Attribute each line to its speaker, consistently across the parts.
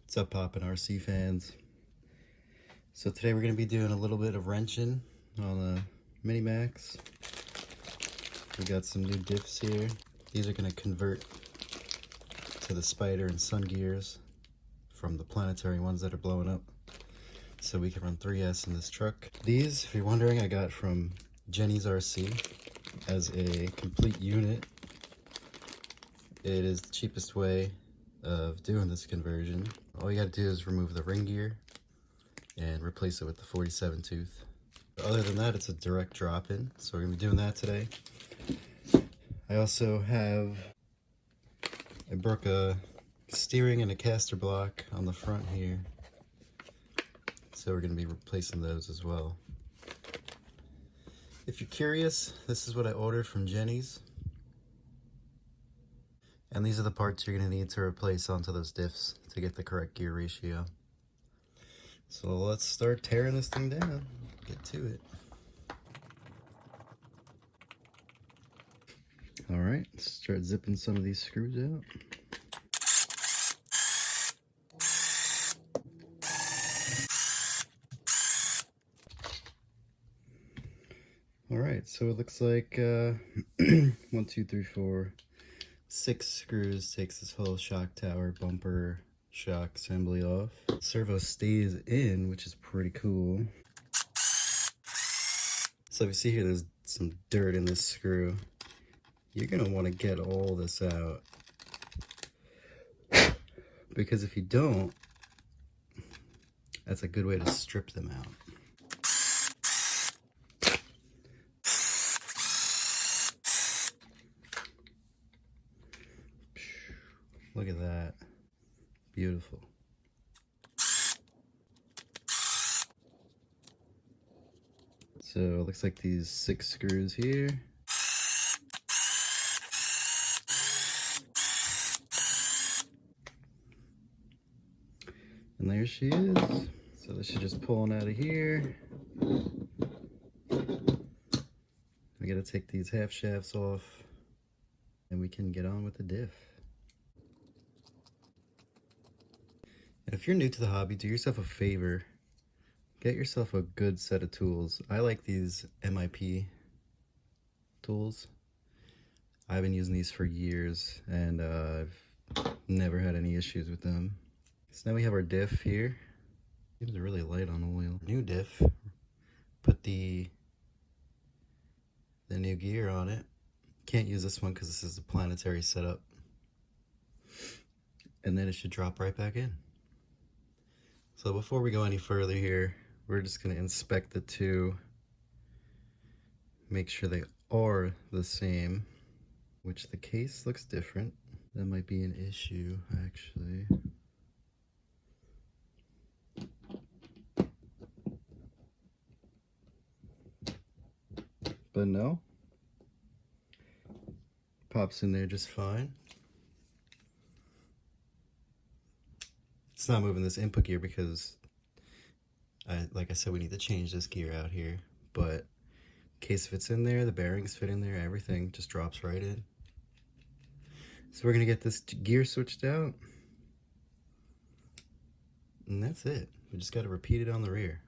Speaker 1: What's up, poppin' RC fans? So today we're going to be doing a little bit of wrenching on the Mini Maxx. We got some new diffs here. These are going to convert to the Spider and Sun gears from the planetary ones that are blowing up, so we can run 3S in this truck. These, if you're wondering, I got from Jenny's RC as a complete unit. It is the cheapest way of doing this conversion. All you gotta do is remove the ring gear and replace it with the 47 tooth. Other than that, it's a direct drop in, so we're gonna be doing that today. I also I broke a steering and a caster block on the front here, so we're gonna be replacing those as well. If you're curious, this is what I ordered from Jenny's. And these are the parts you're going to need to replace onto those diffs to get the correct gear ratio. So let's start tearing this thing down. Get to it. Alright, let's start zipping some of these screws out. Alright, so it looks like 1, 2, 3, 4, 6 screws takes this whole shock tower bumper shock assembly off. Servo stays in, which is pretty cool. So if you see here, there's some dirt in this screw. You're gonna want to get all this out, because if you don't, that's a good way to strip them out. Look at that. Beautiful. So it looks like these 6 screws here. And there she is. So this is just pulling out of here. We gotta take these half shafts off and we can get on with the diff. And if you're new to the hobby, do yourself a favor. Get yourself a good set of tools. I like these MIP tools. I've been using these for years and I've never had any issues with them. So now we have our diff here. Seems really light on oil. New diff. Put the new gear on it. Can't use this one because this is a planetary setup. And then it should drop right back in. So before we go any further here, we're just going to inspect the two, make sure they are the same, which the case looks different. That might be an issue, actually. But no, pops in there just fine. It's not moving this input gear because, like I said, we need to change this gear out here. But case fits in there, the bearings fit in there, everything just drops right in. So we're gonna get this gear switched out, and that's it. We just gotta repeat it on the rear.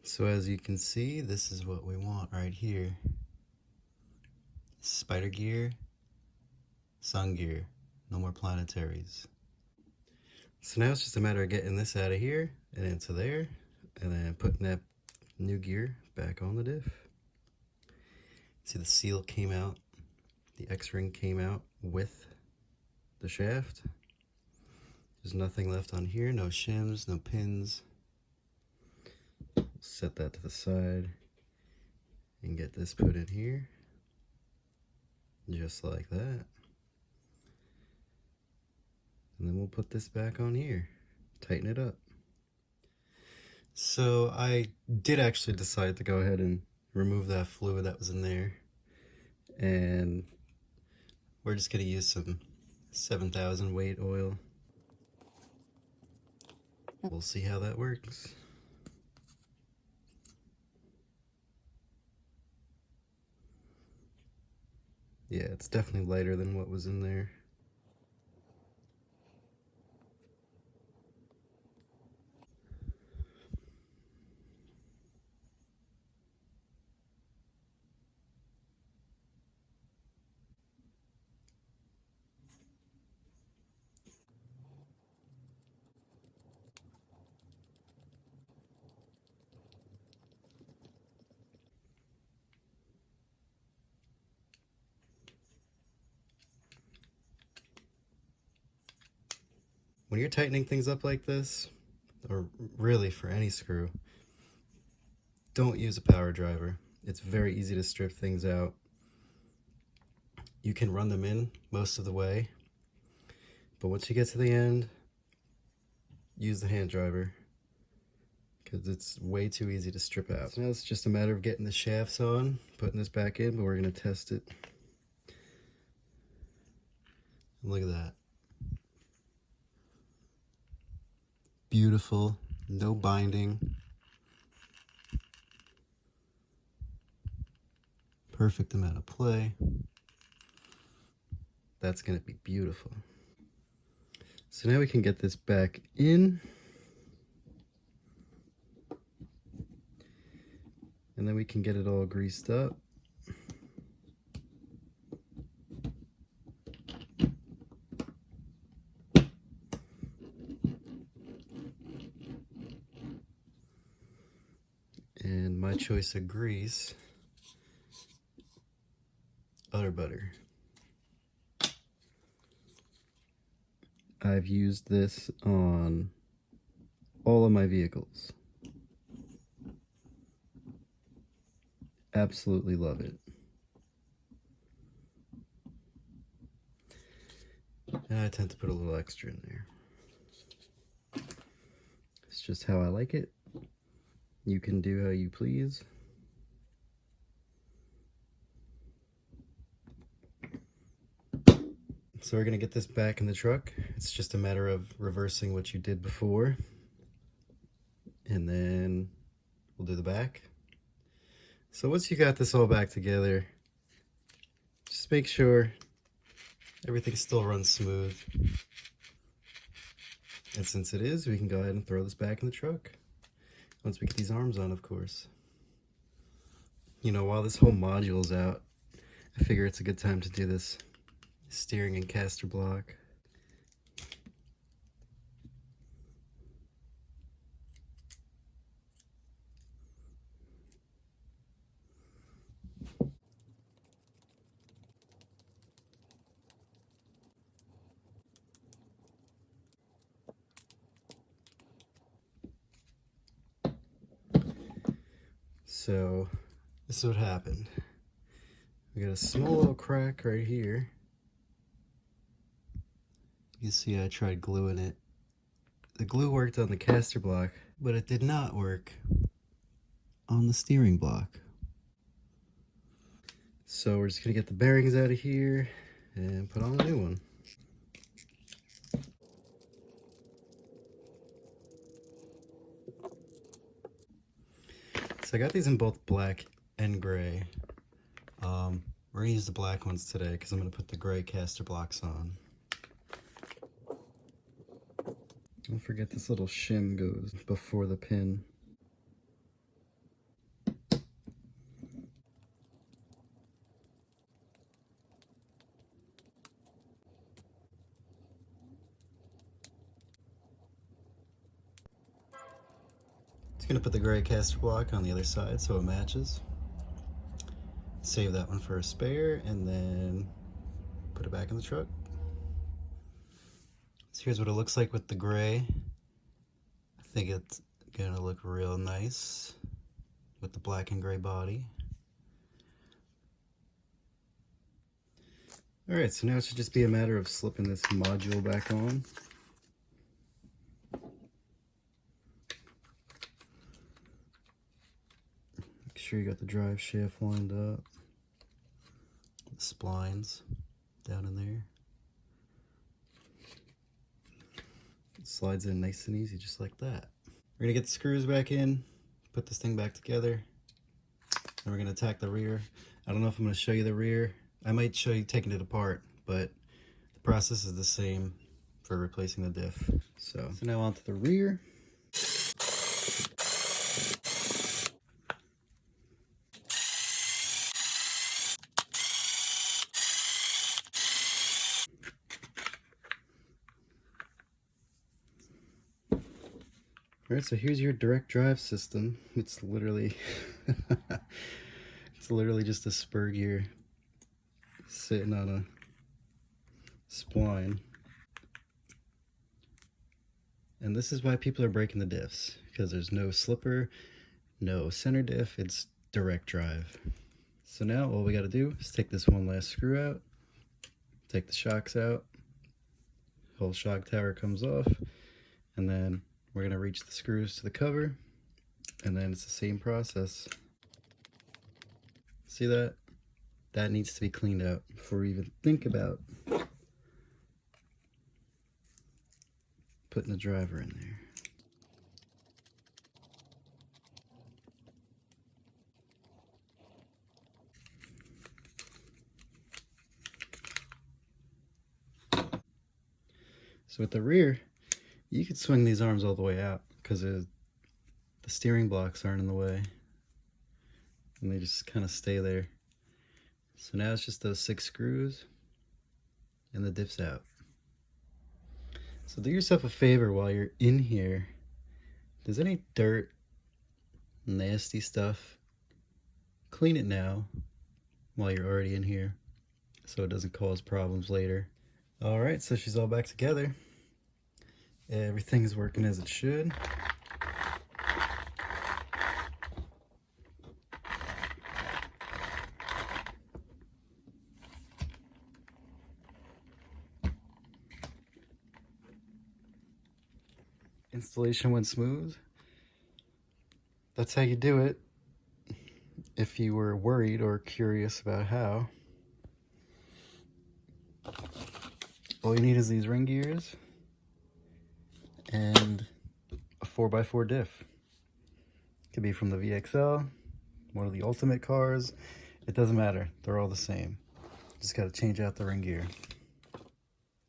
Speaker 1: So as you can see, this is what we want right here. Spider gear, sun gear, no more planetaries. So now it's just a matter of getting this out of here and into there, and then putting that new gear back on the diff. See, the seal came out, the X-ring came out with the shaft. There's nothing left on here, no shims, no pins. Set that to the side and get this put in here, just like that. And then we'll put this back on here, tighten it up. So I did actually decide to go ahead and remove that fluid that was in there, and we're just going to use some 7,000 weight oil. We'll see how that works. Yeah, it's definitely lighter than what was in there. When you're tightening things up like this, or really for any screw, don't use a power driver. It's very easy to strip things out. You can run them in most of the way, but once you get to the end, use the hand driver because it's way too easy to strip out. So now it's just a matter of getting the shafts on, putting this back in, but we're going to test it. Look at that. Beautiful, no binding. Perfect amount of play. That's going to be beautiful. So now we can get this back in. And then we can get it all greased up. And my choice of grease, udder butter. I've used this on all of my vehicles. Absolutely love it. And I tend to put a little extra in there. It's just how I like it. You can do how you please. So we're gonna get this back in the truck. It's just a matter of reversing what you did before. And then we'll do the back. So once you got this all back together, just make sure everything still runs smooth. And since it is, we can go ahead and throw this back in the truck. Once we get these arms on, of course. You know, while this whole module's out, I figure it's a good time to do this steering and caster block. So this is what happened. We got a small little crack right here. You see I tried gluing it. The glue worked on the caster block, but it did not work on the steering block. So we're just gonna get the bearings out of here and put on a new one. So I got these in both black and gray. We're gonna use the black ones today because I'm gonna put the gray caster blocks on. Don't forget this little shim goes before the pin. Just gonna put the gray caster block on the other side so it matches. Save that one for a spare and then put it back in the truck. So here's what it looks like with the gray. I think it's gonna look real nice with the black and gray body. Alright, so now it should just be a matter of slipping this module back on. Make sure you got the drive shaft lined up. The splines down in there. It slides in nice and easy, just like that. We're gonna get the screws back in, put this thing back together, and we're gonna tack the rear. I don't know if I'm gonna show you the rear. I might show you taking it apart, but the process is the same for replacing the diff. So now onto the rear. Alright, so here's your direct drive system. It's literally it's literally just a spur gear sitting on a spline. And this is why people are breaking the diffs, because there's no slipper, no center diff, it's direct drive. So now all we got to do is take this one last screw out, take the shocks out, whole shock tower comes off, and then we're going to reach the screws to the cover, and then it's the same process. See that? That needs to be cleaned out before we even think about putting the driver in there. So with the rear, you could swing these arms all the way out because the steering blocks aren't in the way, and they just kind of stay there. So now it's just those 6 screws and the diff's out. So do yourself a favor while you're in here. If there's any dirt, nasty stuff, clean it now while you're already in here so it doesn't cause problems later. Alright, so she's all back together. Everything's working as it should. Installation went smooth. That's how you do it if you were worried or curious about how. All you need is these ring gears and a 4x4 diff. Could be from the VXL, one of the Ultimate cars. It doesn't matter. They're all the same. Just got to change out the ring gear.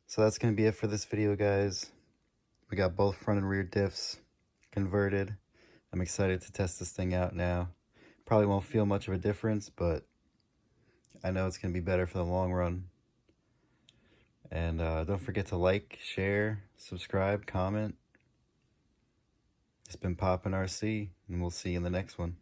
Speaker 1: So that's going to be it for this video, guys. We got both front and rear diffs converted. I'm excited to test this thing out now. Probably won't feel much of a difference, but I know it's going to be better for the long run. And don't forget to like, share, subscribe, comment. It's been Poppin' RC, and we'll see you in the next one.